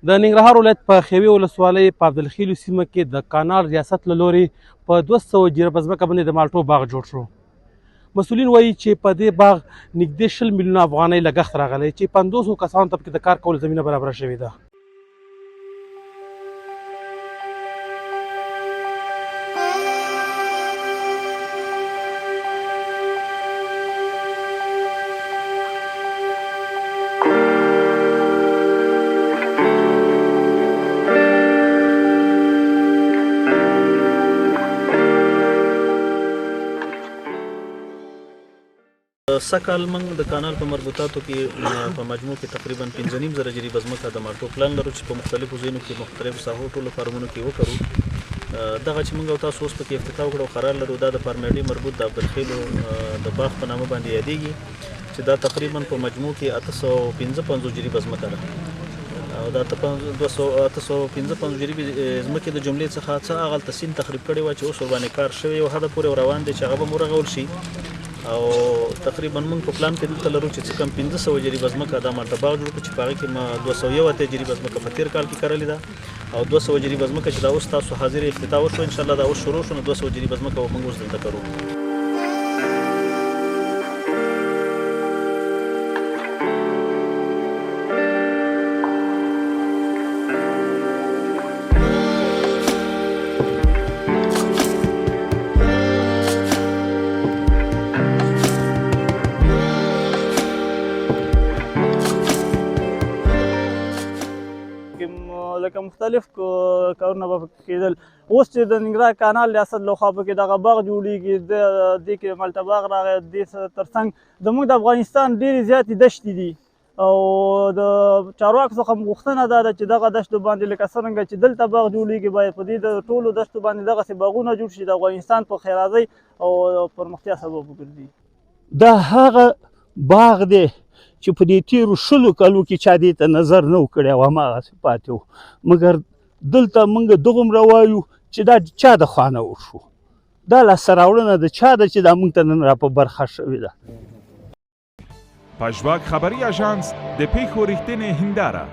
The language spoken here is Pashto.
د ننګرهار ولایت په خیوي ولسوالۍ په عبدالخیلو سیمه کې د کانال ریاست له لورې په 200 جریبه ځمکه باندې د مالټو باغ جوړ شو. مسؤلین وایي چې په دې باغ نږدې 20 میلیونه افغانۍ لګښت راغلی چې 500 کسانو ته پکې د کار کولو زمینه برابره شوې ده. سږکال موږ د کانال په مربوطاتو کې په مجموع کې تقریبا 5.5 جریبه ځمکه د مالټو پلان لرو چې په مختلفو ځایونو کې مختلفو ساحو ټولو فارمونو کې وکړو. دغه چې موږ او تاسو اوس پکې افتتاح وکړو قرار لرو دا د فارمیډي مربوط د عبدالخیلو د باغ په نامه باندې یادېږي چې دا تقریبا په مجموع کې 855 جریبه ځمکه ده او دا 855 جریبه ځمکې د جملې څخه څه هغه تسین تخریب کړی و چې اوس ورباندې کار شوی او هدا پورې روان دی چې هغه به ورغول شي او تقریبا موږ په پلان کې دلته لرو چې څه کم 1500 جریبه ځمکه دا مالټه باغ جوړ کړو چې په هغې کې ما 201 جریبه ځمکه په تېر کال کې کرلې ده او 200 جریبه ځمکه چې دا اوس تاسو حاضر افتتاح وشو انشاءالله دا اوس شروع شو نو 200 جریبه ځمکه به موږ اوس دلته کرو. لکه مختلف کارونه به کېدل. اوس چې د ننګرهار کانال ریاست لخوا پکې دغه باغ جوړېږي دې کې مالټه باغ راغی دې ترڅنګ زموږ د افغانستان ډېرې زیاتې دښتې دي او د چارواکو څخه موغوښتنه دا ده چې دغه دښتو باندې لکه څرنګه چې دلته باغ جوړېږي باید په دې د ټولو دښتو باندې دغسې باغونه جوړ شي د افغانستان په ښېرازۍ او پرمختیا سبب وګرځي. دا هغه باغ دی چې په دې تېرو 100 کالو کې چا دې ته نظر نه و کړی او هماغسې پاتې و مګر دلته موږ دغومره وایو چې دا چا د خوا نه وشو دا لاسته راوړنه د چا ده چې دا موږ ته نن را په برخه شوې ده. پژواک خبری آژانس د پیښو ریښتینې هنداره